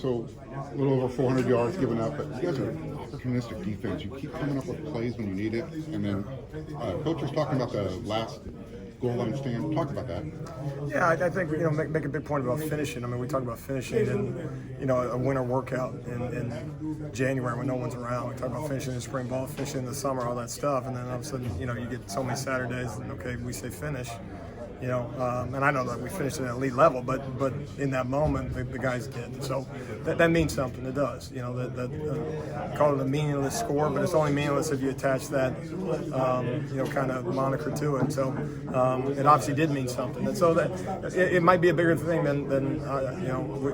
So a little over 400 yards given up, but you guys are opportunistic defense. You keep coming up with plays when you need it. And then Coach was talking about the last goal line stand. Talk about that. Yeah, I think make a big point about finishing. I mean, we talk about finishing in a winter workout in January when no one's around. We talk about finishing in spring ball, finishing in the summer, all that stuff, and then all of a sudden, you get so many Saturdays. And okay, we say finish. And I know that we finished at an elite level, but in that moment, the guys did. So that means something. It does. Call it a meaningless score, but it's only meaningless if you attach that, kind of moniker to it. So it obviously did mean something. And so that it might be a bigger thing than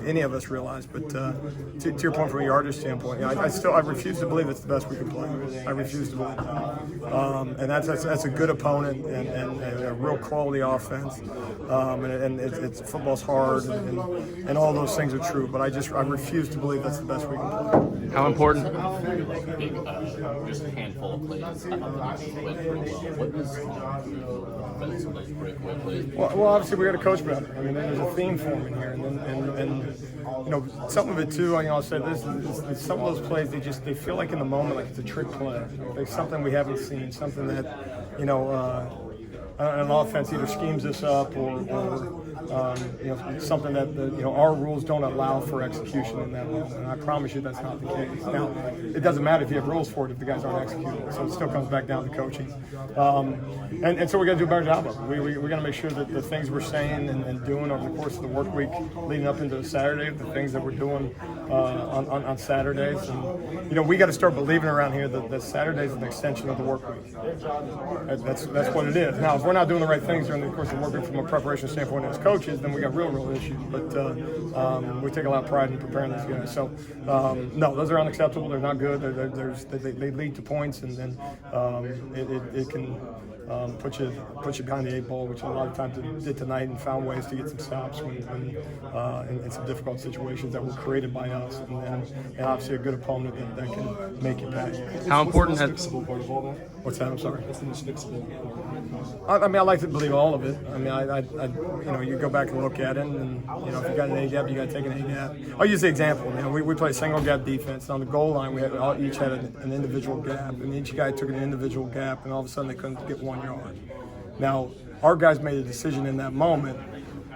any of us realize. But to your point, from a yardage standpoint, I refuse to believe it's the best we can play. I refuse to believe that. And that's a good opponent and a real quality offense. It's football's hard, and all those things are true. But I refuse to believe that's the best we can play. How important? Just a handful of plays. What was well, obviously we got to coach better. I mean, there's a theme forming here, and some of it too. I'll say this: is some of those plays they feel like in the moment like it's a trick play, like something we haven't seen, something that an offense either schemes this up or something that our rules don't allow for execution in that moment. And I promise you that's not the case. Now, it doesn't matter if you have rules for it if the guys aren't executing it. So it still comes back down to coaching. And so we got to do a better job of it. We got to make sure that the things we're saying and doing over the course of the work week leading up into Saturday, the things that we're doing on Saturdays. And, we got to start believing around here that Saturday is an extension of the work week. That's what it is. Now, if we're not doing the right things during the course of the work week from a preparation standpoint as coaches, then we got real issues. But we take a lot of pride in preparing these guys. So, no, those are unacceptable. They're not good. They lead to points, and then it can put you behind the eight ball, which a lot of times it did tonight, and found ways to get some stops in some difficult situations that were created by us, and obviously a good opponent that can make it pay. How important has What's that? I'm sorry. I mean, I like to believe all of it. I mean, you go back and look at it, and if you got an A gap, you got to take an A gap. I'll use the example. We play single gap defense. On the goal line, we each had an individual gap, and each guy took an individual gap, and all of a sudden they couldn't get 1 yard. Now, our guys made a decision in that moment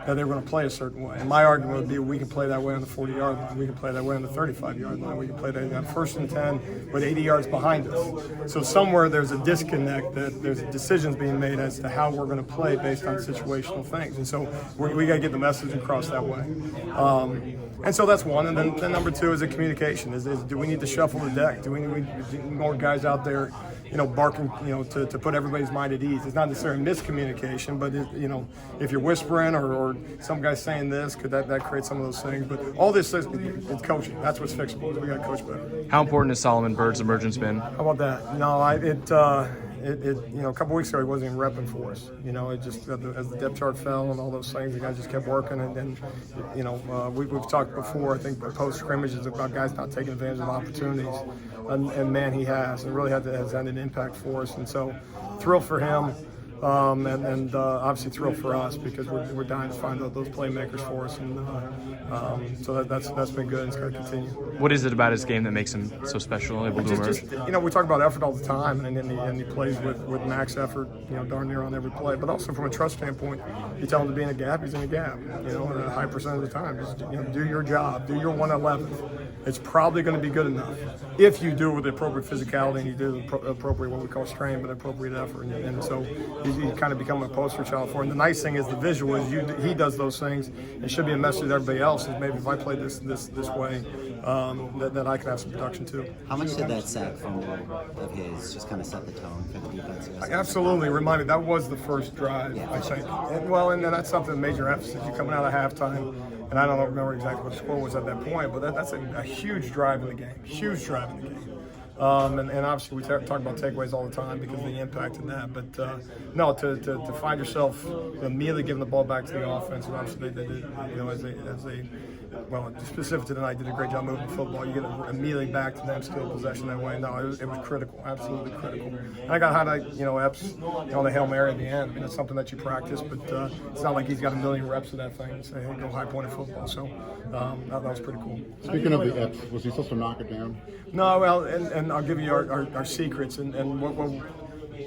that they were going to play a certain way. And my argument would be we can play that way on the 40-yard line. We can play that way on the 35-yard line. We can play that on 1st and 10 with 80 yards behind us. So somewhere there's a disconnect, that there's decisions being made as to how we're going to play based on situational things. And so we got to get the message across that way. And so that's one. And then number two is a communication. Is do we need to shuffle the deck? Do we need more guys out there barking, to put everybody's mind at ease? It's not necessarily miscommunication, but if you're whispering or some guy's saying this, could that create some of those things? But all this is it's coaching. That's what's fixable. We got to coach better. How important has Solomon Byrd's emergence been? How about that? No, a couple weeks ago he wasn't even repping for us. It just as the depth chart fell and all those things, the guys just kept working. And we've talked before. I think post scrimmage is about guys not taking advantage of opportunities, and man, he has, and really has had an impact for us. And so, thrilled for him. And obviously thrilled for us because we're dying to find those playmakers for us, and so that's been good. And it's going to continue. What is it about his game that makes him so special, able to emerge? We talk about effort all the time, and he plays with max effort, darn near on every play. But also from a trust standpoint, you tell him to be in a gap, he's in a gap. A high percent of the time, just do your job, do your 111th. It's probably going to be good enough if you do it with the appropriate physicality and you do the appropriate what we call strain, but appropriate effort. And so he's kind of become a poster child for it. And the nice thing is the visual is he does those things. It should be a message to everybody else. Is maybe if I play this way, that I can have some production too. How much did that sack fumble of his just kind of set the tone for the defense? Absolutely. Reminded that was the first drive, I think. And that's something major emphasis. You're coming out of halftime, and I don't remember exactly what the score was at that point, but that's a huge drive in the game. Huge drive in the game. And obviously we talk about takeaways all the time because of the impact in that. But no, to find yourself immediately giving the ball back to the offense, and obviously they did, well, specific to tonight, did a great job moving the football. You get it immediately back to them, still possession that way. No, it was critical, absolutely critical. And I got to highlight, Epps, the Hail Mary at the end. I mean, it's something that you practice, but it's not like he's got a million reps of that thing and say, hey, go high-pointed football. So that was pretty cool. Speaking of the Epps, was he supposed to knock it down? No, well, and I'll give you our secrets. And what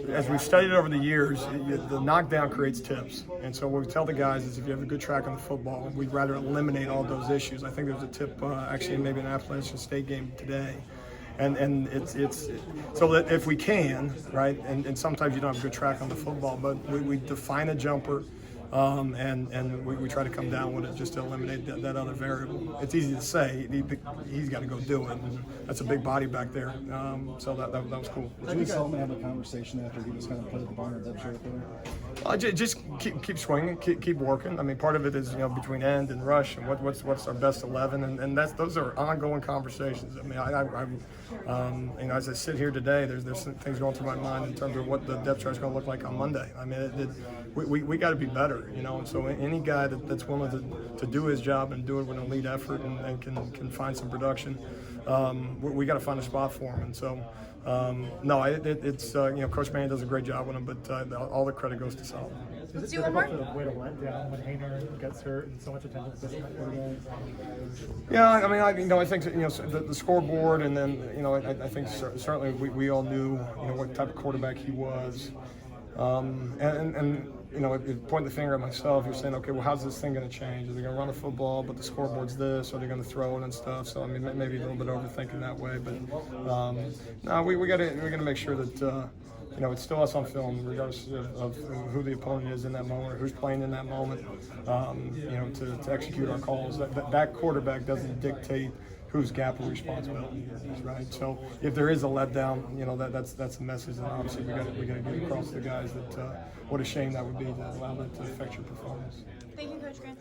as we've studied over the years, the knockdown creates tips. And so what we tell the guys is if you have a good track on the football, we'd rather eliminate all those issues. I think there was a tip actually maybe in an Appalachian State game today. And it's so that if we can, right, and sometimes you don't have a good track on the football, but we define a jumper, and we try to come down with it just to eliminate that other variable. It's easy to say, he's got to go do it, and that's a big body back there, so that was cool. Did you Solomon have a conversation after he was kind of put at the bottom of that shirt there? Just keep swinging, keep working. I mean, part of it is between end and rush, and what's our best 11, and those are ongoing conversations. I mean, as I sit here today, there's some things going through my mind in terms of what the depth chart is going to look like on Monday. I mean, we got to be better, and so any guy that's willing to do his job and do it with an elite effort and can find some production, we got to find a spot for him, and so. No, it's Coach Mann does a great job with him, but all the credit goes to Solomon. Let's do one more. Way to let down when Hainer gets hurt and so much attention to this guy. Yeah, I mean, I think the scoreboard, and then I think certainly we all knew what type of quarterback he was, and if you point the finger at myself, you're saying, okay, well, how's this thing going to change? Are they going to run a football, but the scoreboard's this? Are they going to throw it and stuff? So I mean, maybe a little bit overthinking that way, but no, we got to make sure that it's still us on film, regardless of who the opponent is in that moment or who's playing in that moment. To execute our calls. That quarterback doesn't dictate whose gap of responsibility is, right? So if there is a letdown, that's a message that obviously we got to get across to the guys that what a shame that would be to allow that to affect your performance. Thank you, Coach Grinch.